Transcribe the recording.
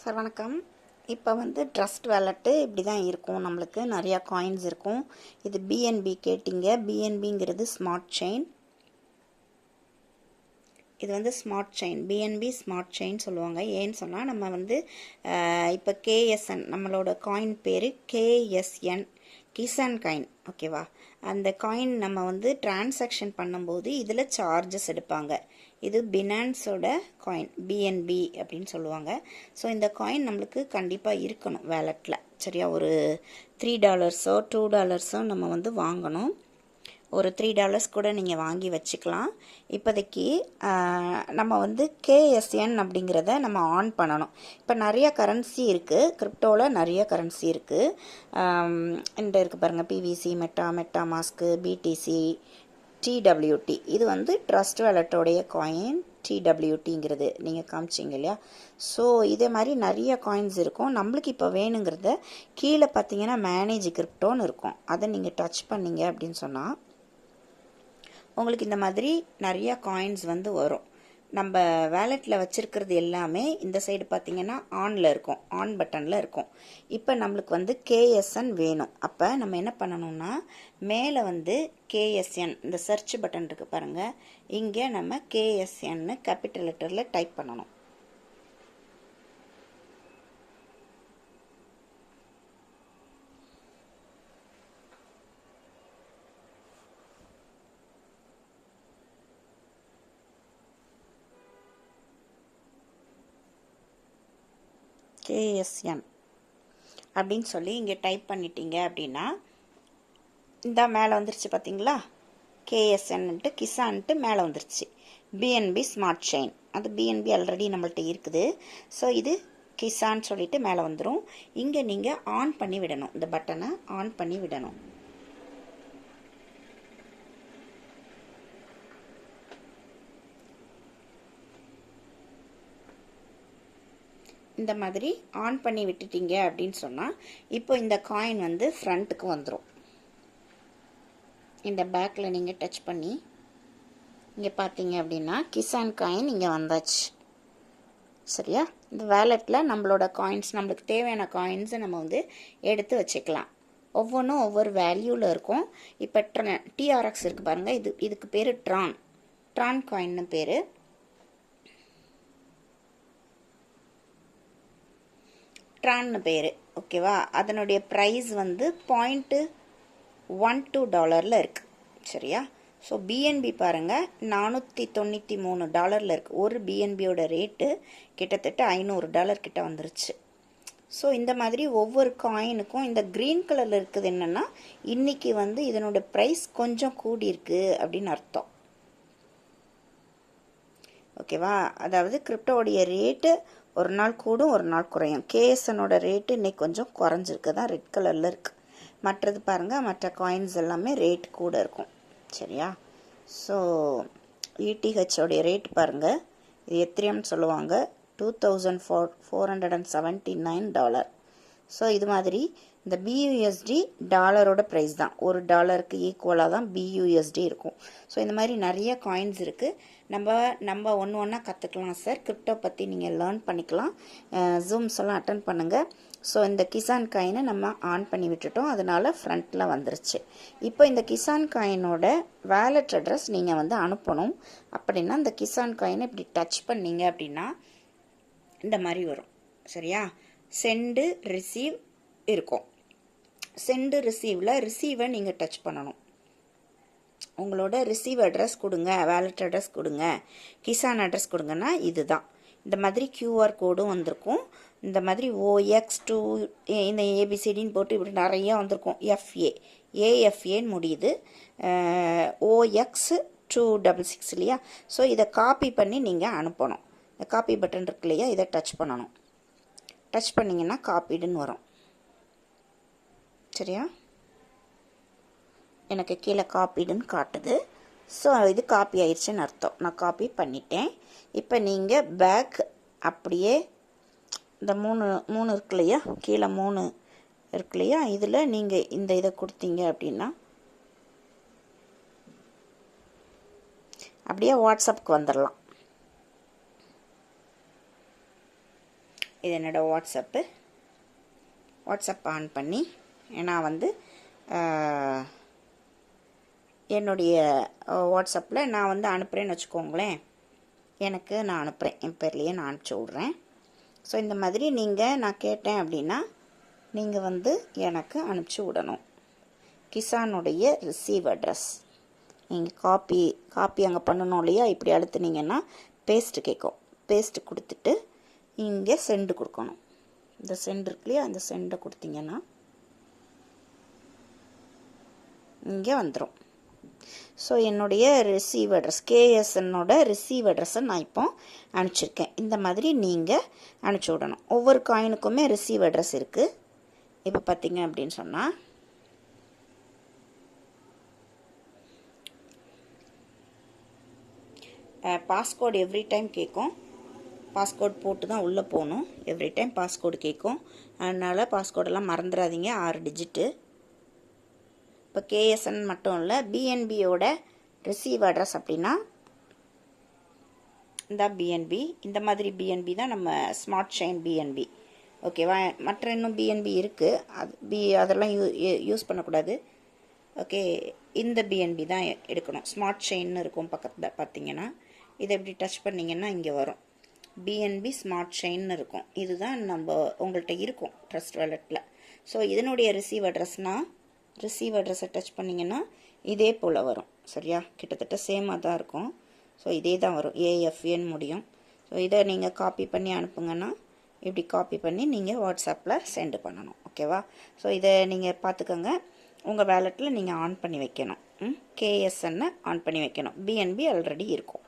Sir வணக்கம். இப்போ வந்து ட்ரஸ்ட் வேலெட்டு இப்படி தான் இருக்கும். நம்மளுக்கு நிறையா காயின்ஸ் இருக்கும். இது பிஎன்பி கேட்டிங்க. பிஎன்பிங்கிறது ஸ்மார்ட் செயின். இது வந்து smart chain, PNB smart chain சொல்லுவாங்க. ஏன்னு சொன்னால் நம்ம வந்து இப்போ கேஎஸ்என், நம்மளோட காயின் பேர் கேஎஸ்என், கிசான் காயின். ஓகேவா? அந்த காயின் நம்ம வந்து டிரான்சாக்ஷன் பண்ணும்போது இதில் சார்ஜஸ் எடுப்பாங்க. இது பினான்ஸோட காயின், பிஎன்பி அப்படின்னு சொல்லுவாங்க. ஸோ இந்த காயின் நம்மளுக்கு கண்டிப்பாக இருக்கணும் வேலெட்டில். சரியா? ஒரு $3 $2 நம்ம வந்து வாங்கணும். ஒரு $3 கூட நீங்கள் வாங்கி வச்சுக்கலாம். இப்போதைக்கு நம்ம வந்து கேஎஸ்என் அப்படிங்கிறத நம்ம ஆன் பண்ணணும். இப்போ நிறைய கரன்சி இருக்குது, கிரிப்டோவில் நிறைய கரன்சி இருக்குது. இந்த இருக்குது பாருங்கள், பிவிசி, மெட்டா மாஸ்க்கு, பிடிசி, டிடபிள்யூடி. இது வந்து ட்ரஸ்ட் வேலெட்டோடைய காயின். டிடபிள்யூடிங்கிறது நீங்கள் காமிச்சிங்க இல்லையா? ஸோ இதே மாதிரி நிறைய காயின்ஸ் இருக்கும். நம்மளுக்கு இப்போ வேணுங்கிறத கீழே பார்த்தீங்கன்னா மேனேஜ் கிரிப்டோன்னு இருக்கும். அதை நீங்கள் டச் பண்ணிங்க அப்படின்னு சொன்னால் உங்களுக்கு இந்த மாதிரி நிறையா காயின்ஸ் வந்து வரும். நம்ம வேலெட்டில் வச்சுருக்கிறது எல்லாமே இந்த சைடு பார்த்திங்கன்னா ஆனில் இருக்கும், ஆன் பட்டனில் இருக்கும். இப்போ நம்மளுக்கு வந்து கேஎஸ்என் வேணும். அப்போ நம்ம என்ன பண்ணணும்னா மேலே வந்து கேஎஸ்என், இந்த சர்ச் பட்டன் இருக்குது பாருங்கள், இங்கே நம்ம கேஎஸ்என்னு கேபிட்டல் லெட்டரில் டைப் பண்ணணும். கேஎஸ்என் அப்படின்னு சொல்லி இங்கே டைப் பண்ணிட்டீங்க அப்படின்னா இந்த மேலே வந்துருச்சு பார்த்தீங்களா? கேஎஸ்என்ட்டு கிசான்ட்டு மேலே வந்துருச்சு. பிஎன்பி ஸ்மார்ட் செயின், அது பிஎன்பி ஆல்ரெடி நம்மள்ட்ட இருக்குது. ஸோ இது கிசான் சொல்லிட்டு மேலே வந்துடும். இங்கே நீங்கள் ஆன் பண்ணி விடணும், இந்த பட்டனை ஆன் பண்ணி விடணும். இந்த மாதிரி ஆன் பண்ணி விட்டுட்டீங்க அப்படின்னு சொன்னால் இப்போ இந்த காயின் வந்து ஃப்ரண்ட்டுக்கு வந்துடும். இந்த பேக்கில் நீங்கள் டச் பண்ணி இங்கே பார்த்தீங்க அப்படின்னா கிசான் காயின் இங்கே வந்தாச்சு. சரியா? இந்த வேலெட்டில் நம்மளோட காயின்ஸ், நம்மளுக்கு தேவையான காயின்ஸை நம்ம வந்து எடுத்து வச்சுக்கலாம். ஒவ்வொன்றும் ஒவ்வொரு வேல்யூவில் இருக்கும். இப்போ டிஆர்எக்ஸ் இருக்குது பாருங்கள், இதுக்கு பேர் ட்ரான் காயின்னு பேர். ட்ரான்னு பேர். ஓகேவா? அதனுடைய ப்ரைஸ் வந்து $0.12 இருக்குது. சரியா? ஸோ பிஎன்பி பாருங்கள் $493 இருக்குது. ஒரு பிஎன்பியோட ரேட்டு கிட்டத்தட்ட $500 கிட்ட வந்துருச்சு. ஸோ இந்த மாதிரி ஒவ்வொரு காயினுக்கும் இந்த க்ரீன் கலரில் இருக்குது என்னென்னா இன்றைக்கி வந்து இதனோட ப்ரைஸ் கொஞ்சம் கூடியிருக்கு அப்படின்னு அர்த்தம். ஓகேவா? அதாவது கிரிப்டோடைய ரேட்டு ஒரு நாள் கூடும், ஒரு நாள் குறையும். கேஎஸ்எனோட ரேட்டு இன்றைக்கி கொஞ்சம் குறைஞ்சிருக்கு, தான் ரெட் கலரில் இருக்குது. மற்றது பாருங்கள், மற்ற காயின்ஸ் எல்லாமே ரேட் கூட இருக்கும். சரியா? ஸோ இடிஹெச்சோடைய ரேட் பாருங்கள், இது எத்திரியம்னு சொல்லுவாங்க, $2,479. ஸோ இது மாதிரி இந்த பியூஎஸ்டி டாலரோட ப்ரைஸ் தான், ஒரு டாலருக்கு ஈக்குவலாக தான் பியூஎஸ்டி இருக்கும். ஸோ இந்த மாதிரி நிறைய காயின்ஸ் இருக்குது. நம்ம ஒன்று ஒன்றா கற்றுக்கலாம் சார். கிரிப்டோ பற்றி நீங்கள் லேர்ன் பண்ணிக்கலாம். ஜூம்ஸ் எல்லாம் அட்டன் பண்ணுங்கள். ஸோ இந்த கிசான் காயினை நம்ம ஆன் பண்ணி விட்டுட்டோம், அதனால் ஃப்ரண்ட்டில் வந்துருச்சு. இப்போ இந்த கிசான் காயினோட வேலெட் அட்ரஸ் நீங்கள் வந்து அனுப்பணும். அப்படின்னா இந்த கிசான் காயினை இப்படி டச் பண்ணிங்க அப்படின்னா இந்த மாதிரி வரும். சரியா? சென்டு ரிசீவ் இருக்கும். சென்டு ரிசீவில் ரிசீவை நீங்கள் டச் பண்ணணும். உங்களோட ரிசீவ் அட்ரஸ் கொடுங்க, வேலெட் அட்ரஸ் கொடுங்க, கிசான் அட்ரஸ் கொடுங்கன்னா இதுதான். இந்த மாதிரி கியூஆர் கோடும் வந்திருக்கும். இந்த மாதிரி OX2 இந்த ஏபிசிடின்னு போட்டு இப்படி நிறையா வந்திருக்கும். ஏஎஃப்ஏன்னு முடியுது. OX266 இல்லையா? ஸோ இதை காப்பி பண்ணி நீங்கள் அனுப்பணும். இந்த காப்பி பட்டன் இருக்கு இல்லையா, இதை டச் பண்ணணும். டச் பண்ணிங்கன்னா காப்பீடுன்னு வரும். சரியா? எனக்கு கீழே காப்பீடுன்னு காட்டுது. ஸோ இது காப்பி ஆயிடுச்சுன்னு அர்த்தம். நான் காப்பி பண்ணிட்டேன். இப்போ நீங்கள் பேக் அப்படியே இந்த மூணு இருக்கு இல்லையா, கீழே 3 இருக்கு இல்லையா, இதில் நீங்கள் இந்த இதை கொடுத்தீங்க அப்படின்னா அப்படியே வாட்ஸ்அப்புக்கு வந்துடலாம். இது என்னோடய வாட்ஸ்அப் ஆன் பண்ணி நான் வந்து என்னுடைய வாட்ஸ்அப்பில் நான் வந்து அனுப்புகிறேன்னு வச்சுக்கோங்களேன். எனக்கு நான் அனுப்புகிறேன், என் பேர்லேயே நான் அனுப்பிச்சி விட்றேன். ஸோ இந்த மாதிரி நான் கேட்டேன் அப்படின்னா நீங்கள் வந்து எனக்கு அனுப்பிச்சி விடணும். கிசானுடைய ரிசீவ் அட்ரஸ் நீங்கள் காப்பி அங்கே பண்ணணும் இல்லையா, இப்படி அழுத்துனீங்கன்னா பேஸ்ட்டு கேட்கும். பேஸ்ட்டு கொடுத்துட்டு இங்கே சென்டு கொடுக்கணும். இந்த சென்ட் இருக்கு இல்லையா, அந்த சென்டை கொடுத்தீங்கன்னா இங்கே வந்துடும். ஸோ என்னுடைய ரிசீவ் அட்ரஸ் கேஎஸ்என்னோட ரிசீவ் அட்ரஸை நான் இப்போ அனுப்பிச்சிருக்கேன். இந்த மாதிரி நீங்கள் அனுப்பிச்சி விடணும். ஒவ்வொரு காயினுக்குமே ரிசீவ் அட்ரஸ் இருக்குது. இப்போ பார்த்தீங்க அப்படின்னு சொன்னால் பாஸ்கோடு எவ்ரி டைம் கேட்கும். பாஸ்கோட் போட்டு தான் உள்ளே போகணும். எவ்ரி டைம் பாஸ்கோடு கேட்கும். அதனால் பாஸ்கோடெல்லாம் மறந்துடாதீங்க, 6 டிஜிட்டு. இப்போ கேஎஸ்என் மட்டும் இல்லை, பிஎன்பியோட ரிசீவ் அட்ரஸ் அப்படின்னா இந்த பிஎன்பி, இந்த மாதிரி பிஎன்பி தான் நம்ம ஸ்மார்ட் செயின் பிஎன்பி. ஓகேவா? மற்ற இன்னும் பிஎன்பி இருக்குது, அது அதெல்லாம் யூஸ் பண்ணக்கூடாது. ஓகே, இந்த பிஎன்பி தான் எடுக்கணும். ஸ்மார்ட் செயின்னு இருக்கும் பக்கத்தில் பார்த்தீங்கன்னா, இதை எப்படி டச் பண்ணிங்கன்னா இங்கே வரும் பிஎன்பி ஸ்மார்ட் செயின்னு இருக்கும். இதுதான் நம்ம உங்கள்கிட்ட இருக்கும் ட்ரஸ்ட் வாலெட்டில். ஸோ இதனுடைய ரிசீவ் அட்ரஸை டச் பண்ணிங்கன்னா இதே போல் வரும். சரியா? கிட்டத்தட்ட சேமாக தான் இருக்கும். ஸோ இதே தான் வரும், ஏஎஃப்ஏன்னு முடியும். ஸோ இதை நீங்கள் காப்பி பண்ணி அனுப்புங்கன்னா இப்படி காப்பி பண்ணி நீங்கள் வாட்ஸ்அப்பில் சென்ட் பண்ணணும். ஓகேவா? ஸோ இதை நீங்கள் பார்த்துக்கோங்க. உங்கள் வேலெட்டில் நீங்கள் ஆன் பண்ணி வைக்கணும். கேஎஸ்என்னை ஆன் பண்ணி வைக்கணும். பிஎன்பி ஆல்ரெடி இருக்கும்.